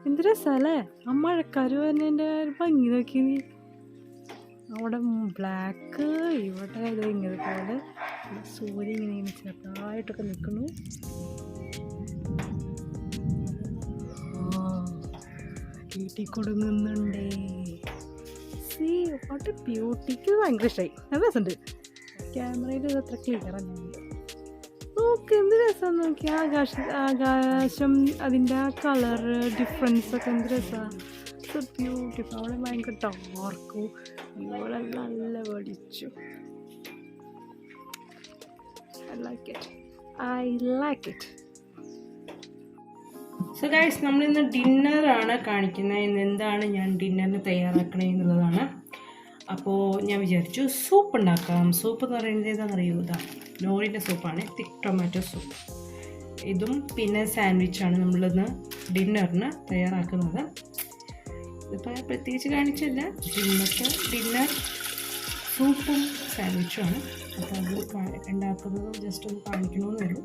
എന്ത് രസല്ലേ ആ മഴക്കാര് വരുന്നതിൻ്റെ ഒരു ഭംഗി നോക്കി നീ. അവിടെ ബ്ലാക്ക്, ഇവിടെ ഇങ്ങനെ പോലെ സൂര്യൻ ഇങ്ങനെ ചെറുതായിട്ടൊക്കെ നിൽക്കുന്നു. വീട്ടിൽ കൊടുങ്ങുന്നുണ്ടേ. സീ വാട്ട് ബ്യൂട്ടിക്ക് ഭയങ്കര ഇഷ്ടമായി. നല്ല രസമുണ്ട്. ക്യാമറയിൽ ഇത് അത്ര ക്ലിയർ അല്ല. നോക്ക് എന്ത് രസം നോക്കി. ആകാശം അതിൻ്റെ ആ കളറ് ഡിഫറൻസ് ഒക്കെ എന്ത് രസമാണ്. So beautiful. അവിടെ ഭയങ്കര ഡാർക്കും, ഇവിടെ നല്ല വെളിച്ചു. I like it. I like it. So guys, നമ്മളിന്ന് ഡിന്നറാണ് കാണിക്കുന്നത്. ഇന്ന് എന്താണ് ഞാൻ ഡിന്നറിന് തയ്യാറാക്കണേ എന്നുള്ളതാണ്. അപ്പോൾ ഞാൻ വിചാരിച്ചു സൂപ്പ് ഉണ്ടാക്കാം. സൂപ്പ് എന്ന് പറയുന്നത് ഏതാണെന്നറിയൂ? ഇതാ നോറിൻ്റെ സൂപ്പാണ്, തിക്ക് ടൊമാറ്റോ സൂപ്പ്. ഇതും പിന്നെ സാൻഡ്വിച്ചാണ് നമ്മളിന്ന് ഡിന്നറിന് തയ്യാറാക്കുന്നത്. ഇതിപ്പോൾ പ്രത്യേകിച്ച് കാണിച്ചല്ല, ഇന്നത്തെ ഡിന്നർ സൂപ്പും സാൻഡ്വിച്ചുമാണ്. അപ്പോൾ അത് ഉണ്ടാക്കുന്നത് ജസ്റ്റ് ഒന്ന് കാണിക്കണമെന്ന് വരും.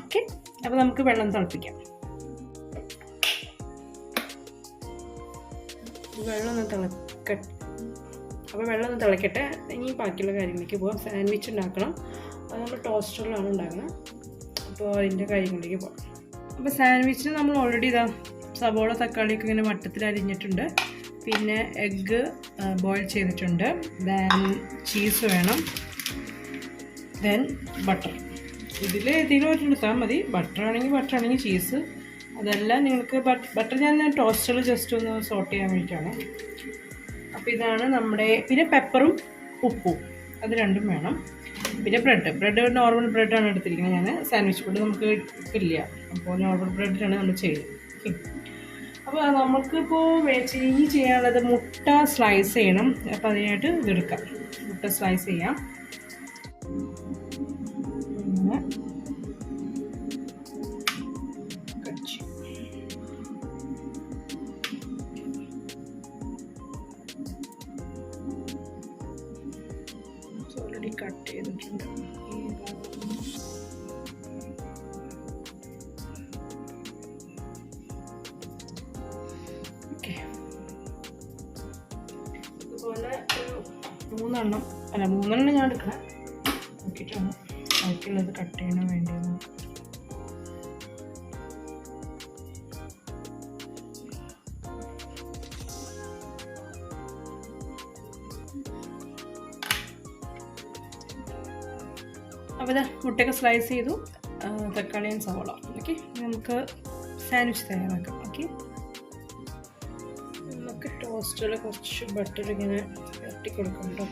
ഓക്കെ, അപ്പോൾ നമുക്ക് വെള്ളം തിളപ്പിക്കാം. വെള്ളം ഒന്ന് തിളക്കട്ടെ. ഇനി ബാക്കിയുള്ള കാര്യങ്ങളിലേക്ക് പോകാം. സാൻഡ്വിച്ച് ഉണ്ടാക്കണം. അത് നമ്മൾ ടോസ്റ്ററിലാണ് ഉണ്ടാക്കുന്നത്. അപ്പോൾ അതിൻ്റെ കാര്യങ്ങളിലേക്ക് പോകാം. അപ്പോൾ സാൻഡ്വിച്ചിന് നമ്മൾ ഓൾറെഡി ഇതാ സവോള തക്കാളിയൊക്കെ ഇങ്ങനെ വട്ടത്തിൽ അരിഞ്ഞിട്ടുണ്ട്. പിന്നെ എഗ്ഗ് ബോയിൽ ചെയ്തിട്ടുണ്ട്. ദെൻ ചീസ് വേണം. Then butter. ഇതിൽ ഏതെങ്കിലും ഒരു എടുത്താൽ മതി. ബട്ടർ ആണെങ്കിൽ ചീസ്. അതെല്ലാം നിങ്ങൾക്ക് ബട്ടർ ഞാൻ ടോസ്റ്ററിൽ ജസ്റ്റ് ഒന്ന് സോട്ട് ചെയ്യാൻ വേണ്ടിയിട്ടാണ്. അപ്പോൾ ഇതാണ് നമ്മുടെ. പിന്നെ പെപ്പറും ഉപ്പും അത് രണ്ടും വേണം. പിന്നെ ബ്രെഡ് നോർമൽ ബ്രെഡാണ് എടുത്തിരിക്കുന്നത് ഞാൻ. സാൻഡ്വിച്ച് ബ്രെഡ് നമുക്ക് ഇല്ല, അപ്പോൾ നോർമൽ ബ്രെഡിലാണ് നമ്മൾ ചെയ്യുന്നത്. അപ്പോൾ നമുക്കിപ്പോൾ ഇനി ചെയ്യാനുള്ളത് മുട്ട സ്ലൈസ് ചെയ്യണം. അപ്പോൾ അതിനായിട്ട് ഇതെടുക്കാം. മുട്ട സ്ലൈസ് ചെയ്യാം. ഓൾറെഡി കട്ട് ചെയ്തിട്ടുണ്ട്. ഓക്കെ, ഇതുപോലെ ഒരു മൂന്നെണ്ണം ഞാൻ എടുക്കണം. നോക്കിയിട്ടാണ് ബാക്കിയുള്ളത് കട്ട് ചെയ്യാൻ വേണ്ടിയത്. അപ്പോൾ ഇതാ മുട്ടയൊക്കെ സ്ലൈസ് ചെയ്തു. തക്കാളിയും സവോള. ഓക്കെ, നമുക്ക് സാൻഡ്വിച്ച് തയ്യാറാക്കാം. ഓക്കെ, നമുക്ക് ടോസ്റ്ററിൽ കുറച്ച് ബട്ടർ ഇങ്ങനെ ഇരട്ടി കൊടുക്കുന്നുണ്ടോ.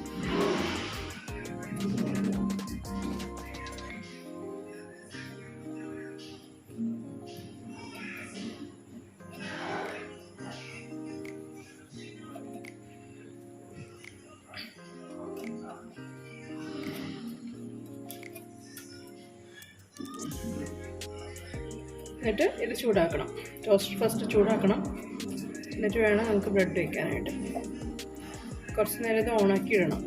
എന്നിട്ട് ഇത് ചൂടാക്കണം. Toaster first ചൂടാക്കണം. എന്നിട്ട് വേണം നമുക്ക് ബ്രെഡ് വയ്ക്കാനായിട്ട്. കുറച്ച് നേരം ഇത് ഓണാക്കി ഇടണം.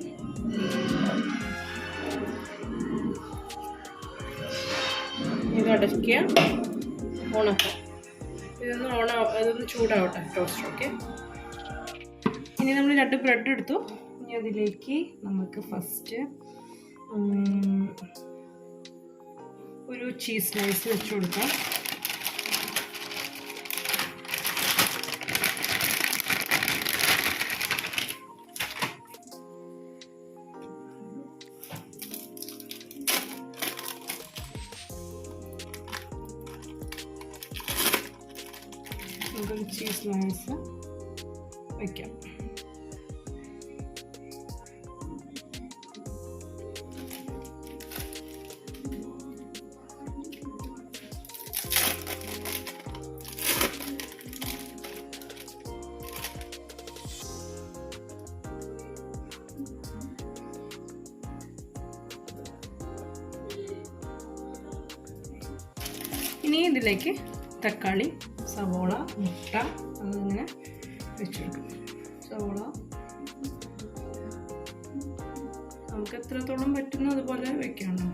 ഇത് അടയ്ക്കുക, ഓണാക്കാം. ഇതൊന്ന് ചൂടാവട്ടെ ടോസ്റ്റർ. ഓക്കെ, ഇനി നമ്മൾ 2 ബ്രെഡ് എടുത്തു. ഇനി അതിലേക്ക് നമുക്ക് ഫസ്റ്റ് ഒരു ചീസ് സ്ലൈസ് വെച്ച് കൊടുക്കാം. നമുക്കൊരു ചീസ് സ്ലൈസ് വയ്ക്കാം. ഇനി ഇതിലേക്ക് തക്കാളി, സവോള, മുട്ട അതിങ്ങനെ വെച്ചെടുക്കും. സവോള നമുക്ക് എത്രത്തോളം പറ്റുന്നു അതുപോലെ വെക്കണം.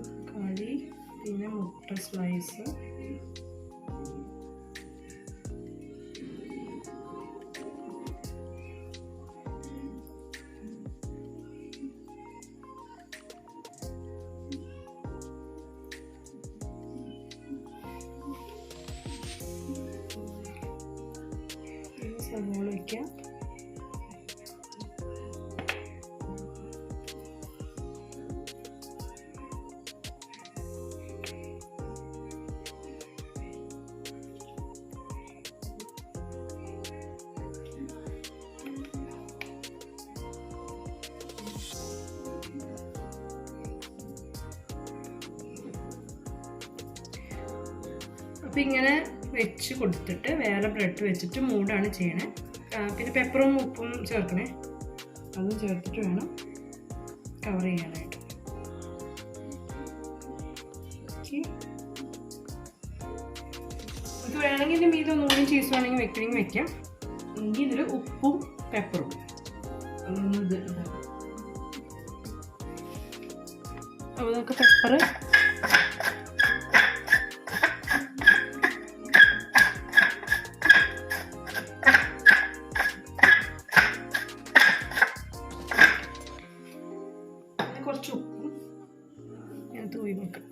തക്കാളി, പിന്നെ മുട്ട സ്ലൈസ്, സവോള വയ്ക്കാം. അപ്പോൾ ഇങ്ങനെ വെച്ച് കൊടുത്തിട്ട് വേറെ ബ്രെഡ് വെച്ചിട്ട് മൂടാണ് ചെയ്യണേ. പിന്നെ പെപ്പറും ഉപ്പും ചേർക്കണേ, അതും ചേർത്തിട്ട് വേണം കവർ ചെയ്യാനായിട്ട്. ഓക്കെ, നമുക്ക് വേണമെങ്കിൽ ഇതിൻ്റെ മീതെ ഒന്നുകൂടി ചീസ് വേണമെങ്കിൽ വെക്കണമെങ്കിൽ വെക്കാം. എങ്കിൽ ഇതിൽ ഉപ്പും പെപ്പറും ഇത് അപ്പോൾ നമുക്ക് പെപ്പറ് കുറച്ച് ഉപ്പും ഞാൻ തൂയി നോക്കാം.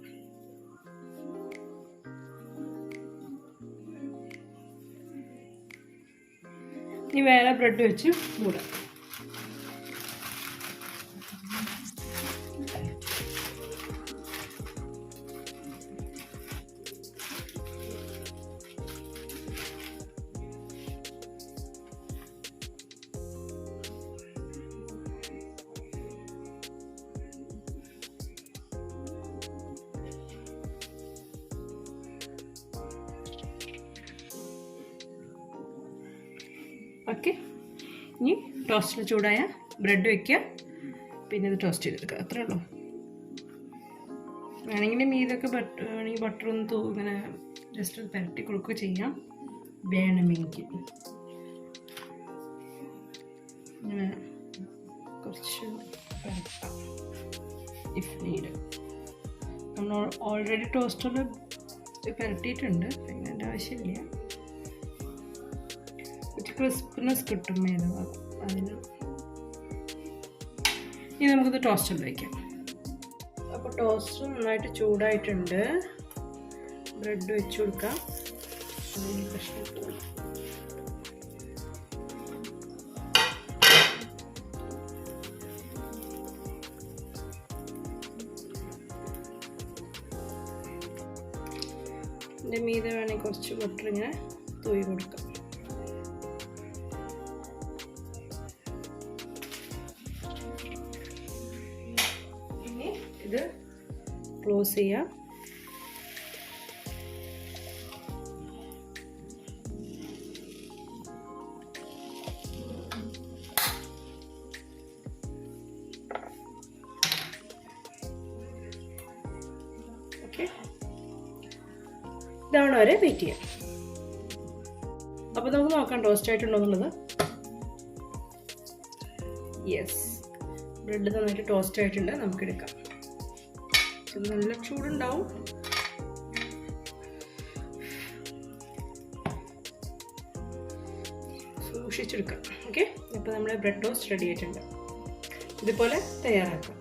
ഇനി വേറെ ബ്രെഡ് വെച്ച് മൂടാം. ഓക്കെ, ഇനി ടോസ്റ്റിൽ ചൂടായ ബ്രെഡ് വയ്ക്കുക, പിന്നെ ഇത് ടോസ്റ്റ് ചെയ്തെടുക്കുക. അത്രേ ഉള്ളൂ. വേണമെങ്കിൽ മീതൊക്കെ വേണമെങ്കിൽ ബട്ടറൊന്ന് ഇങ്ങനെ ജസ്റ്റ് ഒന്ന് പുരട്ടി കൊടുക്കുക ചെയ്യാം. വേണമെങ്കിൽ ഇങ്ങനെ കുറച്ച് പുരട്ടാം ഇഫ് നീഡ്. നമ്മൾ ഓൾറെഡി ടോസ്റ്ററിൽ പുരട്ടിയിട്ടുണ്ട്, പിന്നെ അതിൻ്റെ ആവശ്യമില്ല. ക്രിസ്പിനെസ് കിട്ടും മേലുഭാഗം അതിന്. ഇനി നമുക്കിത് ടോസ്റ്ററിൽ വയ്ക്കാം. അപ്പോൾ ടോസ്റ്റർ നന്നായിട്ട് ചൂടായിട്ടുണ്ട്. ബ്രെഡ് വെച്ച് കൊടുക്കാം. ഇതിൻ്റെ മീതെ വേണമെങ്കിൽ കുറച്ച് ബട്ടർ ഇങ്ങനെ തൂയി കൊടുക്കാം. ഇത് ക്ലോസ് ചെയ്യാം. ഓക്കെ, ഇതാണ് വരെ വെയിറ്റ് ചെയ്യാം. അപ്പോൾ നമുക്ക് നോക്കാം ടോസ്റ്റ് ആയിട്ടുണ്ടോ എന്നുള്ളത്. യെസ്, ബ്രെഡ് നന്നായിട്ട് ടോസ്റ്റ് ആയിട്ടുണ്ട്. നമുക്കെടുക്കാം. നല്ല ചൂടുണ്ടാവും. സൂക്ഷിച്ചെടുക്കാം. ഓക്കെ, ഇപ്പോൾ നമ്മുടെ ബ്രെഡ് ടോസ്റ്റ് റെഡി ആയിട്ടുണ്ട്. ഇതുപോലെ തയ്യാറാക്കാം.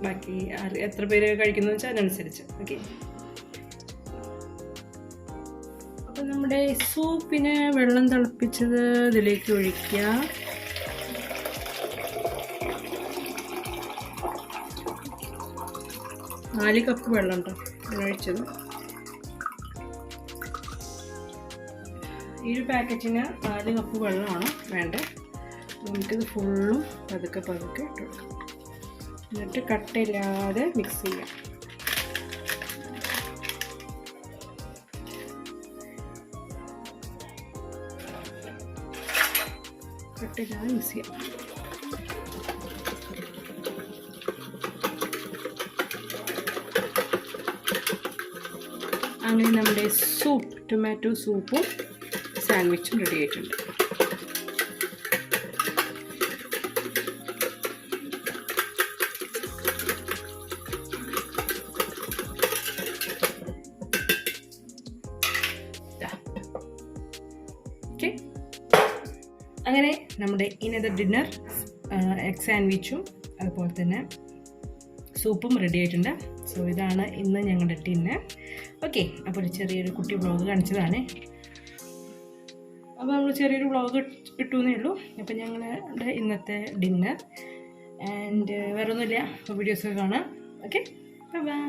ബാക്കി എത്ര പേര് കഴിക്കുന്നത് വെച്ചാൽ അതിനനുസരിച്ച്. ഓക്കെ, അപ്പോൾ നമ്മുടെ സൂപ്പിന് വെള്ളം തിളപ്പിച്ചത് ഇതിലേക്ക് ഒഴിക്കുക. 4 കപ്പ് വെള്ളം ഉണ്ടോ ഒഴിച്ചത്. ഈ ഒരു പാക്കറ്റിന് 4 കപ്പ് വെള്ളമാണ് വേണ്ടത്. നമുക്കിത് ഫുള്ളും പതുക്കെ പതുക്കെ ഇട്ട് കൊടുക്കാം. എന്നിട്ട് കട്ടയില്ലാതെ മിക്സ് ചെയ്യാം. കട്ടയില്ലാതെ മിക്സ് ചെയ്യാം. അങ്ങനെ നമ്മുടെ ടൊമാറ്റോ സൂപ്പും സാൻഡ്വിച്ചും റെഡി ആയിട്ടുണ്ട്. ഓക്കെ. അങ്ങനെ നമ്മുടെ ഇന്നത്തെ ഡിന്നർ എഗ് സാൻഡ്വിച്ചും അതുപോലെ തന്നെ സൂപ്പും റെഡി ആയിട്ടുണ്ട്. സോ ഇതാണ് ഇന്ന് ഞങ്ങളുടെ ഡിന്നർ. ഓക്കെ, അപ്പോൾ ഒരു ചെറിയൊരു കുട്ടി വ്ളോഗ് കാണിച്ചതാണ്. അപ്പോൾ നമ്മൾ ചെറിയൊരു വ്ളോഗ് ഇട്ടുവെന്നേ ഉള്ളൂ. അപ്പോൾ ഞങ്ങളുടെ ഇന്നത്തെ ഡിന്നർ ആൻഡ് വേറെ ഒന്നുമില്ല. വീഡിയോസൊക്കെ കാണാം. Okay, by.